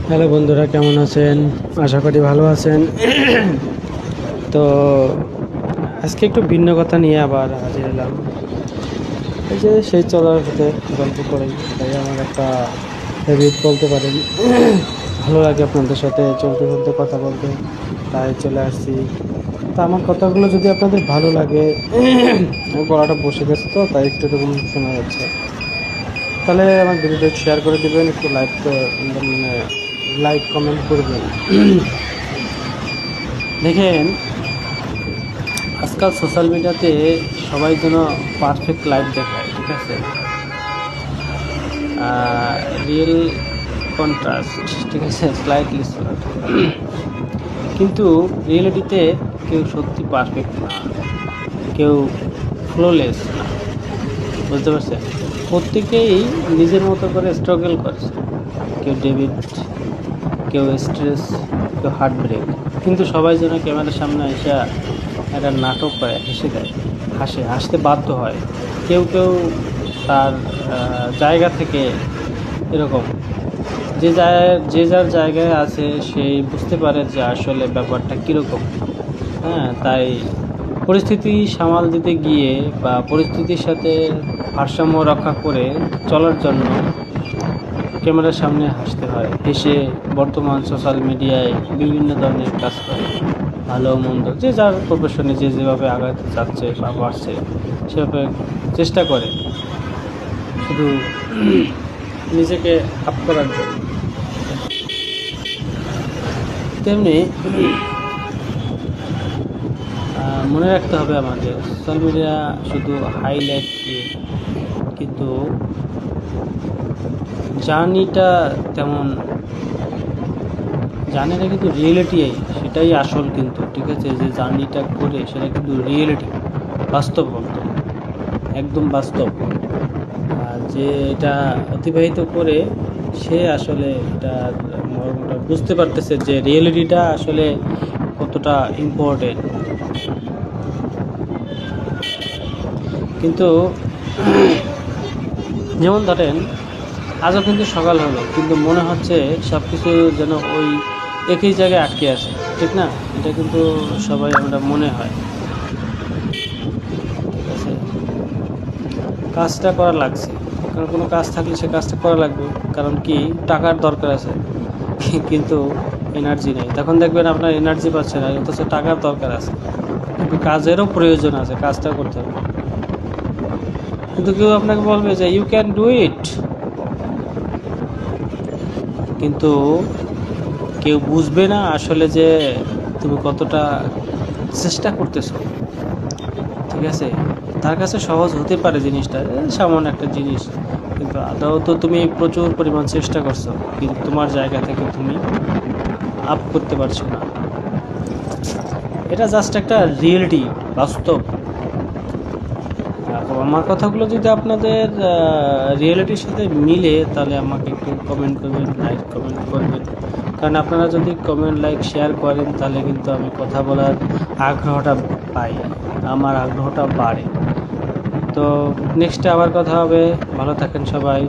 Hello বন্ধুরা, কেমন আছেন? আশা করি ভালো আছেন। তো আজকে একটু ভিন্ন কথা নিয়ে আবার হাজির এলাম। এই যে সেই চলার পথে গল্প করেই, তাই আমার একটা হ্যাবিট বলতে পারেন। ভালো লাগে আপনাদের সাথে চলতে চলতে কথা বলতে, তাই চলে আসছি। তা আমার কথাগুলো যদি আপনাদের ভালো লাগে, আমি গলাটা বসে গেছে তো, তাই একটু এরকম শোনা যাচ্ছে, তাহলে আমার ভিডিওটা শেয়ার করে দিবেন, একটু মানে লাইক কমেন্ট করবেন। দেখেন, আজকাল সোশ্যাল মিডিয়াতে সবাই যেন পারফেক্ট লাইফ দেখায়, ঠিক আছে? রিয়েল কন্ট্রাস্ট, ঠিক আছে, স্লাইটলি সোলার। কিন্তু রিয়েলিটিতে কেউ সত্যি পারফেক্ট না, কেউ ফ্লোলেস না, বুঝতে পারছেন? প্রত্যেকেই নিজের মতো করে স্ট্রাগল করছে। কেউ ডেভিড, কেউ স্ট্রেস, কেউ হার্ট ব্রেক। কিন্তু সবাই যেন ক্যামেরার সামনে এসে একটা নাটক করে হেসে দেয়, হাসতে বাধ্য হয়। কেউ কেউ তার জায়গা থেকে এরকম, যে যার জায়গায় আছে সেই বুঝতে পারে যে আসলে ব্যাপারটা কীরকম। হ্যাঁ, তাই পরিস্থিতি সামাল দিতে গিয়ে বা পরিস্থিতির সাথে ভারসাম্য রক্ষা করে চলার জন্য ক্যামেরার সামনে হাসতে হয়। হেসে বর্তমান সোশ্যাল মিডিয়ায় বিভিন্ন ধরনের কাজ করে, ভালো মন্দ যে যার প্রফেশনে যে যেভাবে আগাতে চাচ্ছে বা পারছে সেভাবে চেষ্টা করে, শুধু নিজেকে আপ করার জন্য। তেমনি মনে রাখতে হবে আমাদের সোশ্যাল মিডিয়া শুধু হাইলাইট দিয়ে, কিন্তু জার্নিটা তেমন জানে না, কিন্তু রিয়েলিটি সেটাই আসল কিন্তু, ঠিক আছে? যে জার্নিটা করে সেটা কিন্তু রিয়েলিটি, বাস্তব, একদম বাস্তব। আর যে এটা অতিবাহিত করে সে আসলে এটা মর্মটা বুঝতে পারতেছে যে রিয়েলিটিটা আসলে কতটা ইম্পর্টেন্ট। কিন্তু যেমন ধরেন, আজও কিন্তু সকাল হলো, কিন্তু মনে হচ্ছে সব কিছু যেন ওই একই জায়গায় আটকে আছে, ঠিক না? এটা কিন্তু সবাই আমরা মনে হয়, ঠিক আছে? কাজটা করা লাগছে, কারণ কোনো কাজ থাকলে সে কাজটা করা লাগবে, কারণ কি টাকার দরকার আছে। কিন্তু এনার্জি নেই, তখন দেখবেন আপনার এনার্জি পাচ্ছে না, অথচ টাকার দরকার আছে, কিন্তু কাজেরও প্রয়োজন আছে, কাজটা করতে হবে। কিন্তু কেউ আপনাকে বলবে যে ইউ ক্যান ডু ইট, কিন্তু কেউ বুঝবে না আসলে যে তুমি কতটা চেষ্টা করতেছো, ঠিক আছে? তার কাছে সহজ হতে পারে জিনিসটা, সামান্য একটা জিনিস, কিন্তু আদৌ তো তুমি প্রচুর পরিমাণ চেষ্টা করছো, কিন্তু তোমার জায়গা থেকে তুমি আপ করতে পারছো না। এটা জাস্ট একটা রিয়েলিটি, বাস্তব। আমার কথাগুলো যদি আপনাদের রিয়েলিটির সাথে মিলে, তাহলে আমাকে একটু কমেন্ট করবেন, লাইক কমেন্ট করবেন, কারণ আপনারা যদি কমেন্ট লাইক শেয়ার করেন তাহলে কিন্তু আমি কথা বলার আগ্রহটা পাই, আমার আগ্রহটা বাড়ে। তো নেক্সটে আবার কথা হবে, ভালো থাকেন সবাই।